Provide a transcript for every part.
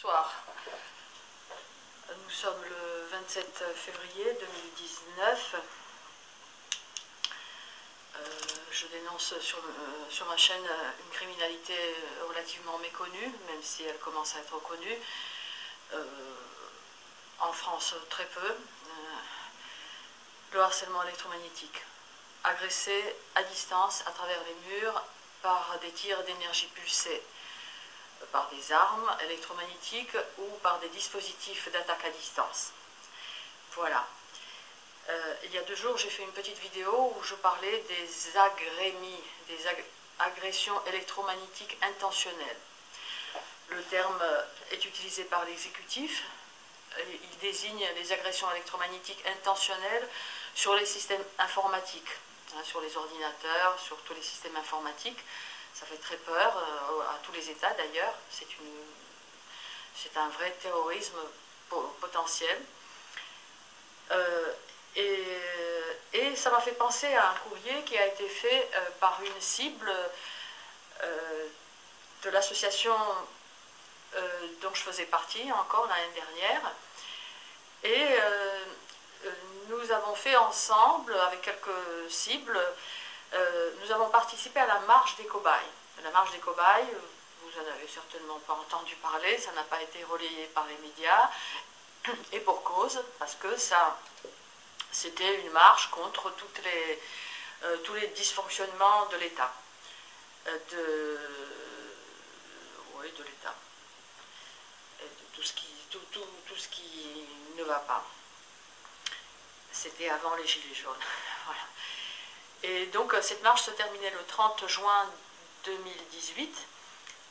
Bonsoir. Nous sommes le 27 février 2019. Je dénonce sur ma chaîne une criminalité relativement méconnue, même si elle commence à être reconnue. En France, très peu. Le harcèlement électromagnétique. Agressé à distance, à travers les murs, par des tirs d'énergie pulsée, par des armes électromagnétiques ou par des dispositifs d'attaque à distance. Voilà. Il y a 2 jours, j'ai fait une petite vidéo où je parlais des agrémies, des agressions électromagnétiques intentionnelles. Le terme est utilisé par l'exécutif. Il désigne les agressions électromagnétiques intentionnelles sur les systèmes informatiques, sur les ordinateurs, sur tous les systèmes informatiques. Ça fait très peur à tous les États d'ailleurs. C'est un vrai terrorisme potentiel. Et ça m'a fait penser à un courrier qui a été fait par une cible de l'association dont je faisais partie encore l'année dernière. Et nous avons fait ensemble, avec quelques cibles, nous avons participé à la marche des cobayes. La marche des cobayes, vous n'en avez certainement pas entendu parler, ça n'a pas été relayé par les médias, et pour cause, parce que c'était une marche contre tous les dysfonctionnements de l'État. De l'État. Et de tout ce qui ne va pas. C'était avant les Gilets jaunes. Voilà. Et donc cette marche se terminait le 30 juin 2018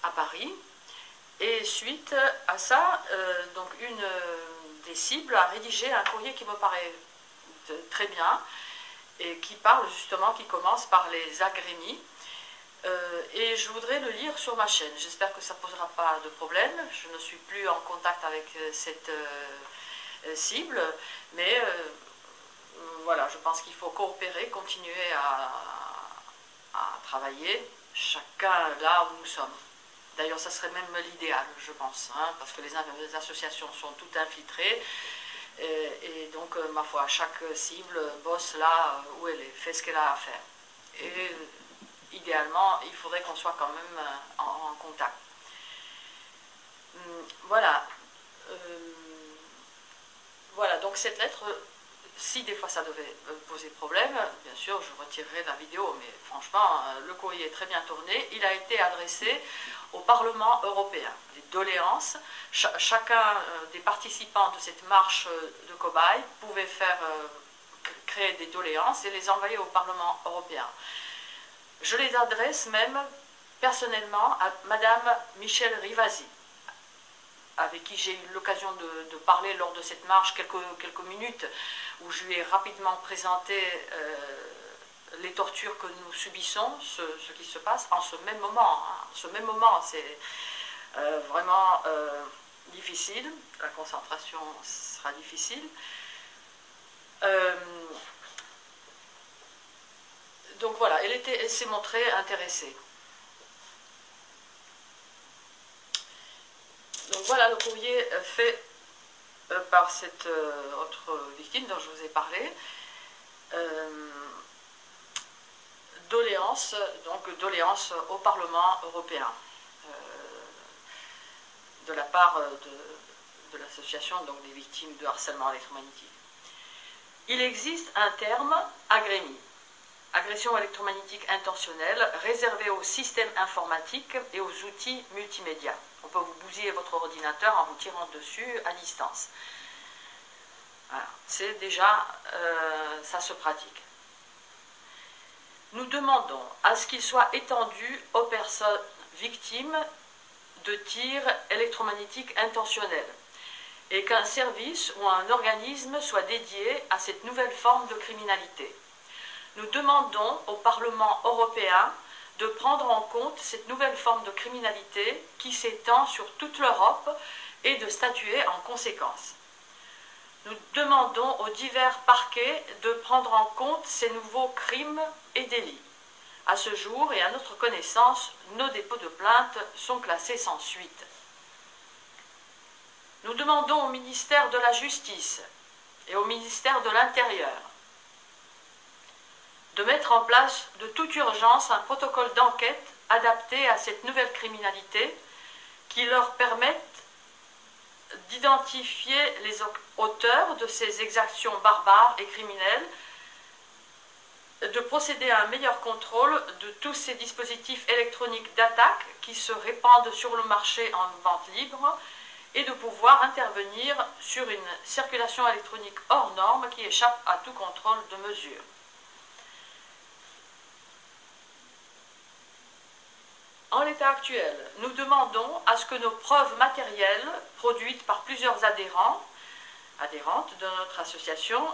à Paris. Et suite à ça, donc une des cibles a rédigé un courrier qui me paraît très bien et qui parle justement, qui commence par les agrémies. Et je voudrais le lire sur ma chaîne. J'espère que ça ne posera pas de problème. Je ne suis plus en contact avec cette cible, mais voilà, je pense qu'il faut coopérer, continuer à travailler, chacun là où nous sommes. D'ailleurs, ça serait même l'idéal, je pense, parce que les associations sont toutes infiltrées, et donc, ma foi, chaque cible bosse là où elle est, fait ce qu'elle a à faire. Et idéalement, il faudrait qu'on soit quand même en contact. Voilà. Voilà, donc cette lettre, si des fois ça devait poser problème, bien sûr, je retirerai la vidéo, mais franchement, le courrier est très bien tourné. Il a été adressé au Parlement européen. Les doléances, chacun des participants de cette marche de cobayes pouvait créer des doléances et les envoyer au Parlement européen. Je les adresse même personnellement à Madame Michèle Rivasi, avec qui j'ai eu l'occasion de parler lors de cette marche quelques minutes, où je lui ai rapidement présenté les tortures que nous subissons, ce qui se passe en ce même moment. Ce même moment, c'est vraiment difficile, la concentration sera difficile. Donc voilà, elle s'est montrée intéressée. Donc voilà le courrier fait par cette autre victime dont je vous ai parlé. Doléance au Parlement européen de la part de l'association des victimes de harcèlement électromagnétique. Il existe un terme agrémie. Agression électromagnétique intentionnelle réservée aux systèmes informatiques et aux outils multimédia. On peut vous bousiller votre ordinateur en vous tirant dessus à distance. Voilà. C'est déjà, ça se pratique. Nous demandons à ce qu'il soit étendu aux personnes victimes de tirs électromagnétiques intentionnels et qu'un service ou un organisme soit dédié à cette nouvelle forme de criminalité. Nous demandons au Parlement européen de prendre en compte cette nouvelle forme de criminalité qui s'étend sur toute l'Europe et de statuer en conséquence. Nous demandons aux divers parquets de prendre en compte ces nouveaux crimes et délits. À ce jour et à notre connaissance, nos dépôts de plainte sont classés sans suite. demandons au ministère de la Justice et au ministère de l'Intérieur de mettre en place de toute urgence un protocole d'enquête adapté à cette nouvelle criminalité qui leur permette d'identifier les auteurs de ces exactions barbares et criminelles, de procéder à un meilleur contrôle de tous ces dispositifs électroniques d'attaque qui se répandent sur le marché en vente libre et de pouvoir intervenir sur une circulation électronique hors norme qui échappe à tout contrôle de mesure. En l'état actuel, nous demandons à ce que nos preuves matérielles, produites par plusieurs adhérentes de notre association,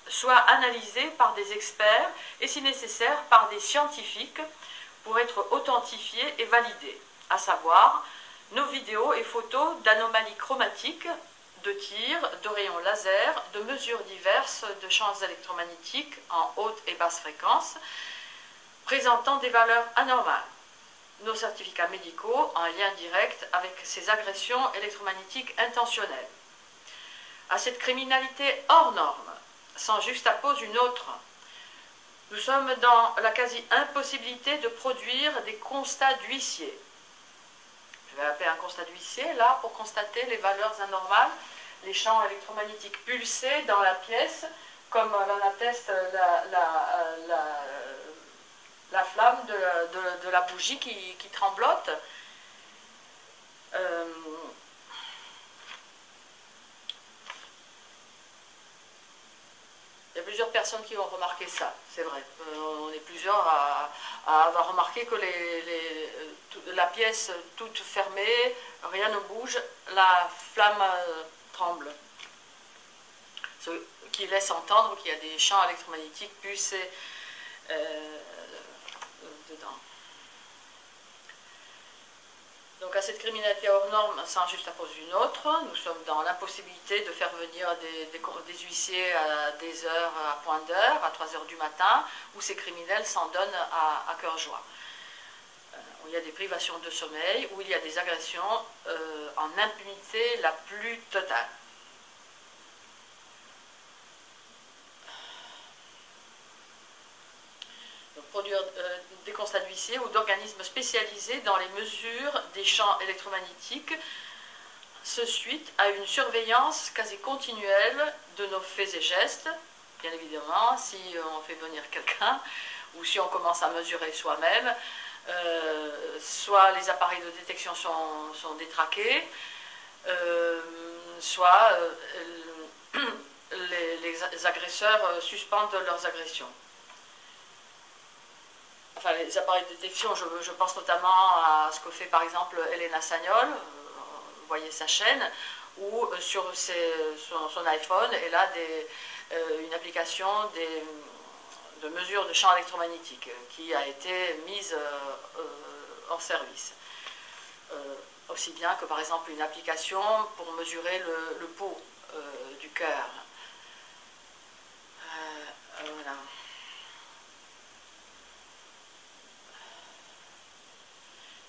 soient analysées par des experts et, si nécessaire, par des scientifiques pour être authentifiées et validées, à savoir nos vidéos et photos d'anomalies chromatiques, de tirs, de rayons laser, de mesures diverses de champs électromagnétiques en haute et basse fréquence, présentant des valeurs anormales. Nos certificats médicaux en lien direct avec ces agressions électromagnétiques intentionnelles. À cette criminalité hors norme s'en juxtapose une autre. Nous sommes dans la quasi-impossibilité de produire des constats d'huissier. Je vais appeler un constat d'huissier, là, pour constater les valeurs anormales, les champs électromagnétiques pulsés dans la pièce, comme l'en atteste la flamme de la bougie qui tremblote. Il y a plusieurs personnes qui ont remarqué ça, c'est vrai. On est plusieurs à avoir remarqué que la pièce toute fermée, rien ne bouge, la flamme tremble. Ce qui laisse entendre qu'il y a des champs électromagnétiques pulsés dedans. Donc à cette criminalité hors norme s'en juxtapose une autre. Nous sommes dans l'impossibilité de faire venir des huissiers à des heures, à point d'heure, à 3 heures du matin, où ces criminels s'en donnent à cœur joie. Où il y a des privations de sommeil, où il y a des agressions en impunité la plus totale. Produire des constats d'huissier ou d'organismes spécialisés dans les mesures des champs électromagnétiques, ce suite à une surveillance quasi continuelle de nos faits et gestes. Bien évidemment, si on fait venir quelqu'un ou si on commence à mesurer soi-même, soit les appareils de détection sont détraqués, soit les agresseurs suspendent leurs agressions. Enfin, les appareils de détection, je pense notamment à ce que fait par exemple Elena Sagnol, vous voyez sa chaîne, où sur son iPhone, elle a une application de mesure de champ électromagnétique qui a été mise en service. Aussi bien que par exemple une application pour mesurer le pouls du cœur. Voilà.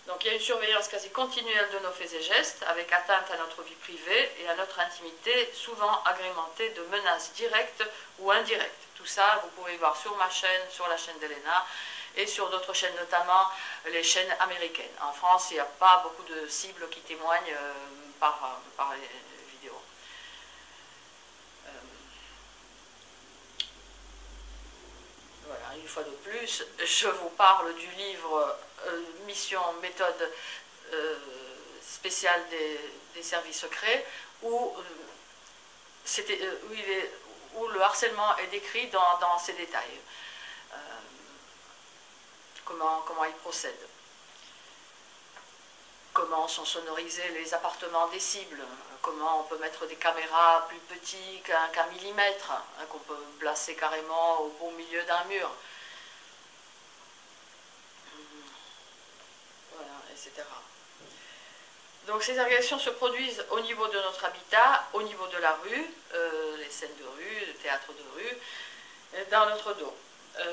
Donc il y a une surveillance quasi continuelle de nos faits et gestes, avec atteinte à notre vie privée et à notre intimité, souvent agrémentée de menaces directes ou indirectes. Tout ça, vous pouvez voir sur ma chaîne, sur la chaîne d'Elena, et sur d'autres chaînes, notamment les chaînes américaines. En France, il n'y a pas beaucoup de cibles qui témoignent par les vidéos. Voilà, une fois de plus, je vous parle du livre Mission, méthode spéciale des services secrets, où le harcèlement est décrit dans ses détails. Comment il procède. Comment sont sonorisés les appartements des cibles, comment on peut mettre des caméras plus petites qu'un millimètre, qu'on peut placer carrément au beau milieu d'un mur. Voilà, etc. Donc ces agressions se produisent au niveau de notre habitat, au niveau de la rue, les scènes de rue, le théâtre de rue, dans notre dos.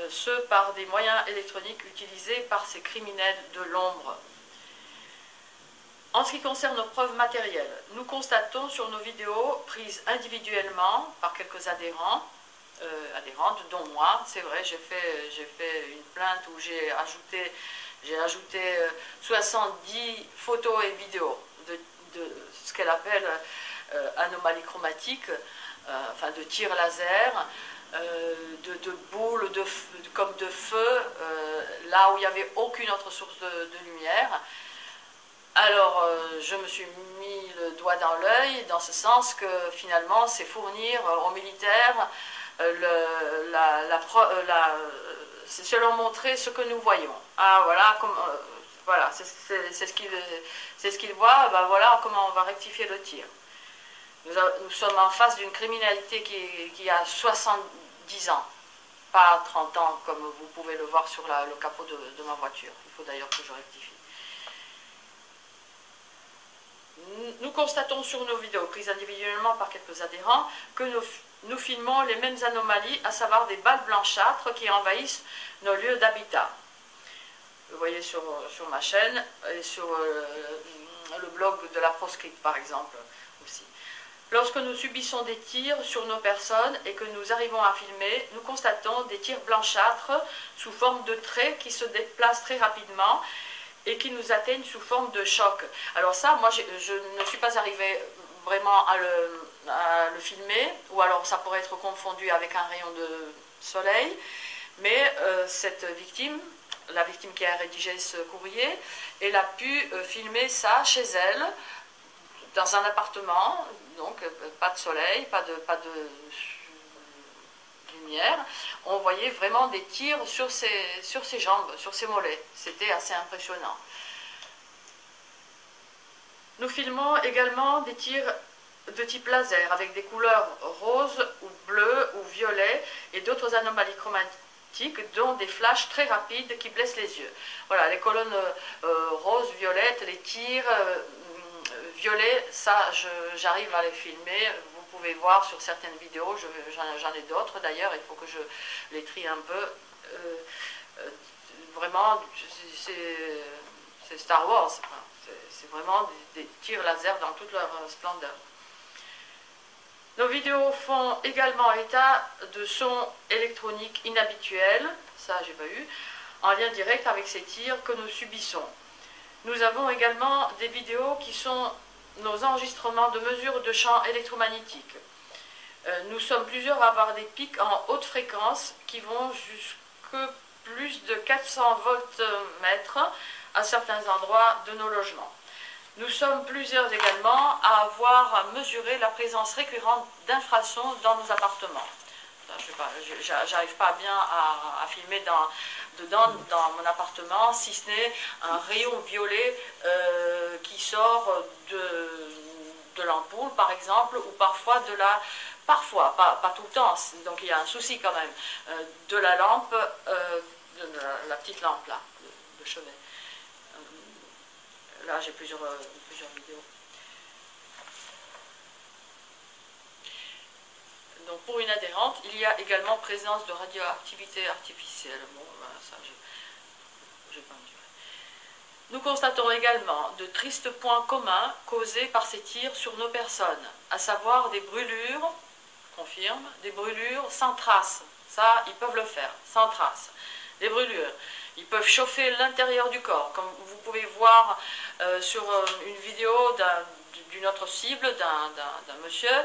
Ce par des moyens électroniques utilisés par ces criminels de l'ombre. En ce qui concerne nos preuves matérielles, nous constatons sur nos vidéos prises individuellement par quelques adhérentes, dont moi, c'est vrai, j'ai fait une plainte où j'ai ajouté 70 photos et vidéos de ce qu'elle appelle anomalie chromatique, enfin de tir laser, de boules comme de feu, là où il n'y avait aucune autre source de lumière. Alors, je me suis mis le doigt dans l'œil, dans ce sens que finalement, c'est fournir aux militaires, c'est selon montrer ce que nous voyons. Ah, voilà, voilà c'est ce qu'ils voient, ben voilà comment on va rectifier le tir. Nous sommes en face d'une criminalité qui a 70 ans, pas 30 ans, comme vous pouvez le voir sur le capot de ma voiture. Il faut d'ailleurs que je rectifie. Nous constatons sur nos vidéos prises individuellement par quelques adhérents que nous filmons les mêmes anomalies, à savoir des balles blanchâtres qui envahissent nos lieux d'habitat. Vous voyez sur ma chaîne et sur le blog de la proscrite par exemple aussi. Lorsque nous subissons des tirs sur nos personnes et que nous arrivons à filmer, nous constatons des tirs blanchâtres sous forme de traits qui se déplacent très rapidement et qui nous atteignent sous forme de choc. Alors ça, moi, je ne suis pas arrivée vraiment à le filmer, ou alors ça pourrait être confondu avec un rayon de soleil, mais cette victime, la victime qui a rédigé ce courrier, elle a pu filmer ça chez elle, dans un appartement, donc pas de soleil, pas de lumière. On voyait vraiment des tirs sur ses jambes, sur ses mollets. C'était assez impressionnant. Nous filmons également des tirs de type laser avec des couleurs roses ou bleues ou violet et d'autres anomalies chromatiques, dont des flashs très rapides qui blessent les yeux. Voilà, les colonnes roses, violettes, les tirs violets, ça j'arrive à les filmer. Vous pouvez voir sur certaines vidéos, j'en ai d'autres d'ailleurs, il faut que je les trie un peu. Vraiment, c'est Star Wars, c'est vraiment des tirs laser dans toute leur splendeur. Nos vidéos font également état de sons électroniques inhabituels, ça j'ai pas eu, en lien direct avec ces tirs que nous subissons. Nous avons également des vidéos qui sont nos enregistrements de mesures de champs électromagnétiques. Nous sommes plusieurs à avoir des pics en haute fréquence qui vont jusque plus de 400 voltmètres à certains endroits de nos logements. Nous sommes plusieurs également à avoir mesuré la présence récurrente d'infrasons dans nos appartements. J'arrive pas bien à filmer dedans dans mon appartement, si ce n'est un rayon violet qui sort de l'ampoule par exemple, ou parfois pas tout le temps, donc il y a un souci quand même, de la lampe, de la petite lampe là, de chevet. Là j'ai plusieurs vidéos. Donc pour une adhérente, il y a également présence de radioactivité artificielle. Bon, ben, ça, j'ai pas mesuré. Nous constatons également de tristes points communs causés par ces tirs sur nos personnes, à savoir des brûlures, confirme, des brûlures sans traces. Ça, ils peuvent le faire, sans traces. Des brûlures. Ils peuvent chauffer l'intérieur du corps, comme vous pouvez voir sur une vidéo d'une autre cible, d'un monsieur,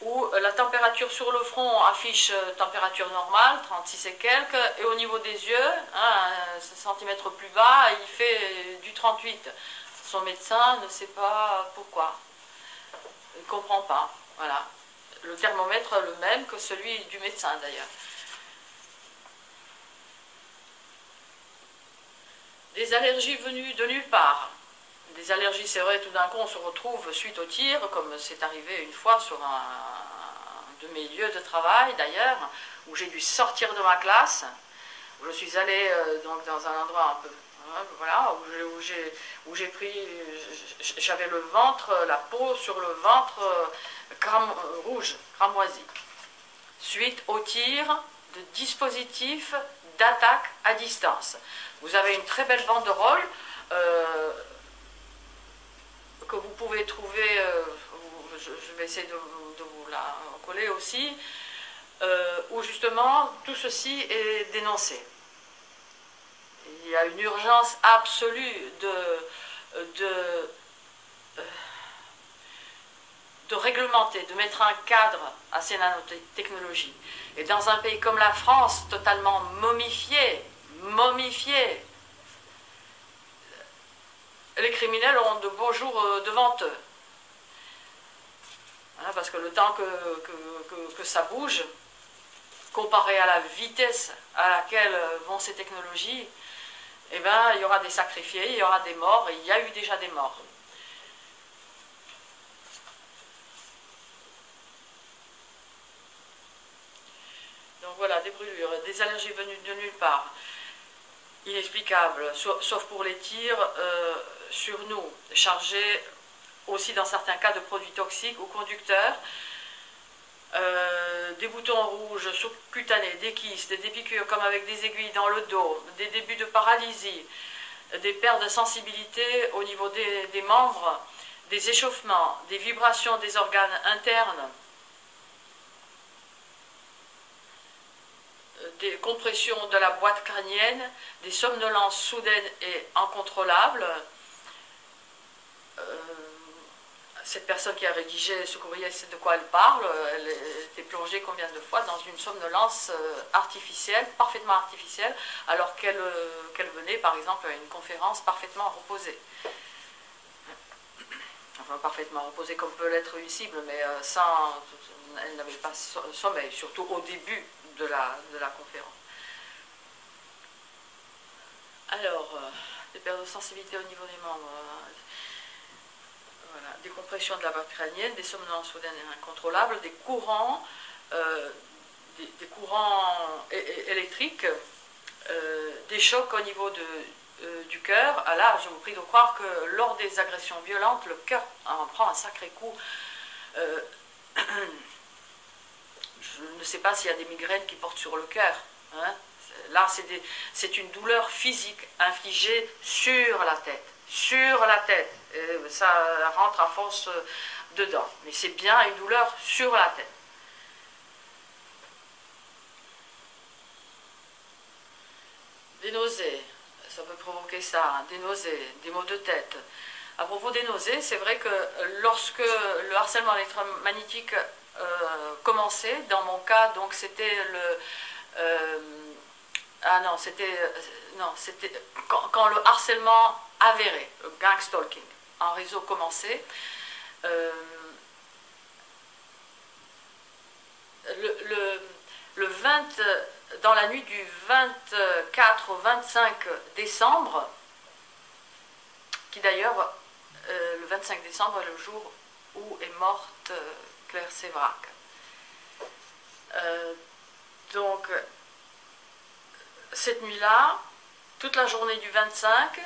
où la température sur le front affiche température normale, 36 et quelques, et au niveau des yeux, hein, 1 cm plus bas, il fait du 38. Son médecin ne sait pas pourquoi. Il ne comprend pas. Voilà. Le thermomètre le même que celui du médecin d'ailleurs. Des allergies venues de nulle part. Des allergies, c'est vrai, tout d'un coup on se retrouve suite au tir, comme c'est arrivé une fois sur un de mes lieux de travail d'ailleurs, où j'ai dû sortir de ma classe, où je suis allée donc dans un endroit un peu, voilà, où j'ai pris, j'avais le ventre, la peau sur le ventre rouge, cramoisi, suite au tir de dispositifs d'attaque à distance. Vous avez une très belle banderole que vous pouvez trouver, je vais essayer de vous la coller aussi, où justement tout ceci est dénoncé. Il y a une urgence absolue de réglementer, de mettre un cadre à ces nanotechnologies. Et dans un pays comme la France, totalement momifié, les criminels ont de beaux jours devant eux. Hein, parce que le temps que ça bouge, comparé à la vitesse à laquelle vont ces technologies, eh ben, il y aura des sacrifiés, il y aura des morts, et il y a eu déjà des morts. Donc voilà, des brûlures, des allergies venues de nulle part, inexplicables, sauf pour les tirs sur nous, chargés aussi dans certains cas de produits toxiques ou conducteurs, des boutons rouges sous-cutanés, des kystes, des piqûres comme avec des aiguilles dans le dos, des débuts de paralysie, des pertes de sensibilité au niveau des membres, des échauffements, des vibrations des organes internes, des compressions de la boîte crânienne, des somnolences soudaines et incontrôlables. Cette personne qui a rédigé ce courrier sait de quoi elle parle. Elle était plongée combien de fois dans une somnolence artificielle, parfaitement artificielle, alors qu'elle venait par exemple à une conférence parfaitement reposée. Enfin, parfaitement reposée comme peut l'être une cible, mais elle n'avait pas sommeil, surtout au début de la conférence. Alors, des pertes de sensibilité au niveau des membres. Voilà, des compressions de la boîte crânienne, des somnolences soudaines et incontrôlables, des courants, des courants électriques, des chocs au niveau du cœur. Ah là, je vous prie de croire que lors des agressions violentes, le cœur en prend un sacré coup. Je ne sais pas s'il y a des migraines qui portent sur le cœur. Hein. Là, c'est une douleur physique infligée sur la tête. Sur la tête. Et ça rentre à force dedans. Mais c'est bien une douleur sur la tête. Des nausées, ça peut provoquer ça, hein, des nausées, des maux de tête. À propos des nausées, c'est vrai que lorsque le harcèlement électromagnétique commençait, dans mon cas, donc c'était quand le harcèlement avéré, le gang stalking, en réseau commençait. Dans la nuit du 24 au 25 décembre, qui d'ailleurs, le 25 décembre est le jour où est morte Claire Sévrac. Donc, cette nuit-là, toute la journée du 25,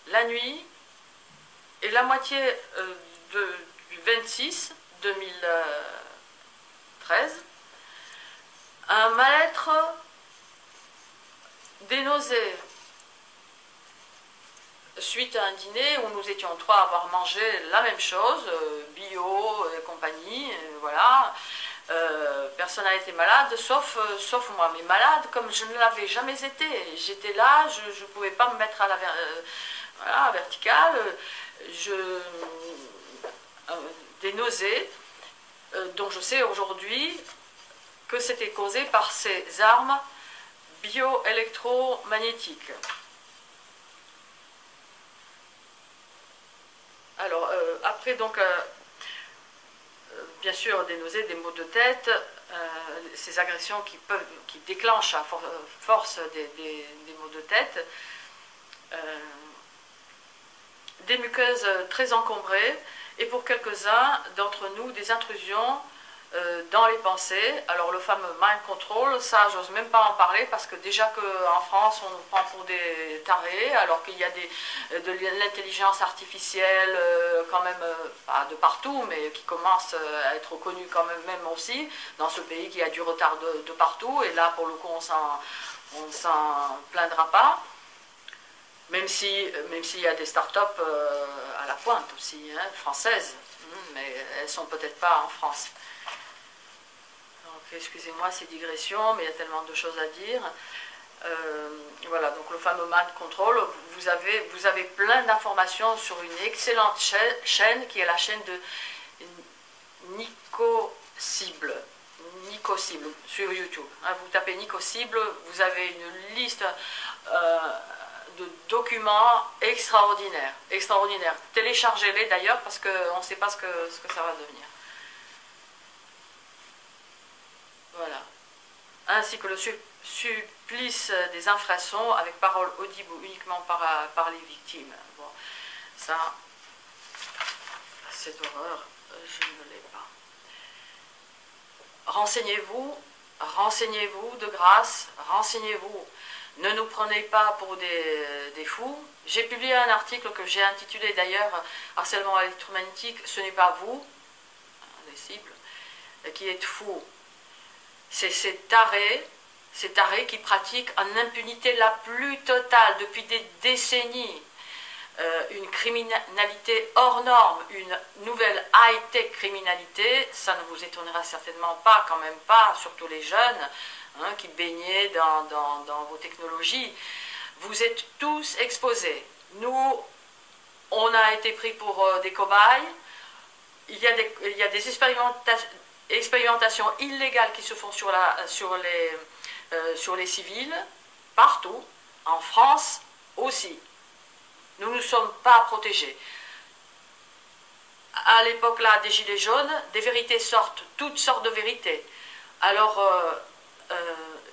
la nuit, et la moitié du 26 2013, un mal-être, des nausées, suite à un dîner où nous étions trois à avoir mangé la même chose, bio et compagnie, voilà. Personne n'a été malade, sauf moi. Mais malade, comme je ne l'avais jamais été. J'étais là, je ne pouvais pas me mettre à la verticale. Des nausées, dont je sais aujourd'hui que c'était causé par ces armes bioélectromagnétiques. Alors, après, donc, bien sûr, des nausées, des maux de tête, ces agressions qui déclenchent à force des maux de tête, des muqueuses très encombrées, et pour quelques-uns d'entre nous, des intrusions dans les pensées. Alors le fameux mind control, ça j'ose même pas en parler parce que déjà qu'en France on nous prend pour des tarés, alors qu'il y a de l'intelligence artificielle quand même, pas de partout, mais qui commence à être reconnue quand même aussi, dans ce pays qui a du retard de partout, et là pour le coup on s'en plaindra pas. même s'il y a des start-up à la pointe aussi, hein, françaises, mais elles ne sont peut-être pas en France. Donc excusez-moi ces digressions, mais il y a tellement de choses à dire. Voilà, donc le fameux Mind Control, vous avez plein d'informations sur une excellente chaîne qui est la chaîne de Nicocible sur YouTube. Hein, vous tapez Nicocible, vous avez une liste de documents extraordinaires. Téléchargez-les d'ailleurs parce qu'on ne sait pas ce que ça va devenir. Voilà. Ainsi que le supplice des infrasons avec parole audible ou uniquement par les victimes. Bon, ça, cette horreur, je ne l'ai pas. Renseignez-vous de grâce, renseignez-vous. Ne nous prenez pas pour des fous. J'ai publié un article que j'ai intitulé d'ailleurs Harcèlement électromagnétique, ce n'est pas vous, les cibles, qui êtes fous. C'est ces tarés qui pratiquent en impunité la plus totale depuis des décennies une criminalité hors norme, une nouvelle high-tech criminalité. Ça ne vous étonnera certainement pas, quand même pas, surtout les jeunes hein, qui baignaient dans vos technologies. Vous êtes tous exposés. Nous, on a été pris pour des cobayes. Il y a des expérimentations illégales qui se font sur les civils, partout, en France aussi. Nous ne sommes pas protégés. À l'époque là des Gilets jaunes, des vérités sortent, toutes sortes de vérités. Alors,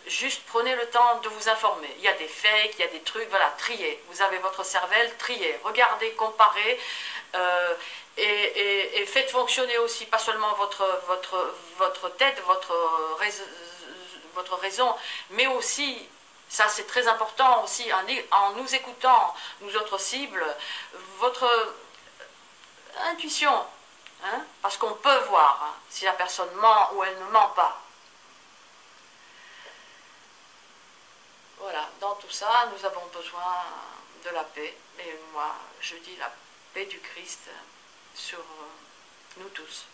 juste prenez le temps de vous informer. Il y a des fakes, il y a des trucs, voilà, triez. Vous avez votre cervelle, triez. Regardez, comparez. Et faites fonctionner aussi, pas seulement votre tête, votre raison, mais aussi, ça c'est très important aussi, en nous écoutant, nous autres cibles, votre intuition, hein, parce qu'on peut voir hein, si la personne ment ou elle ne ment pas. Voilà, dans tout ça, nous avons besoin de la paix, et moi je dis la paix du Christ sur nous tous.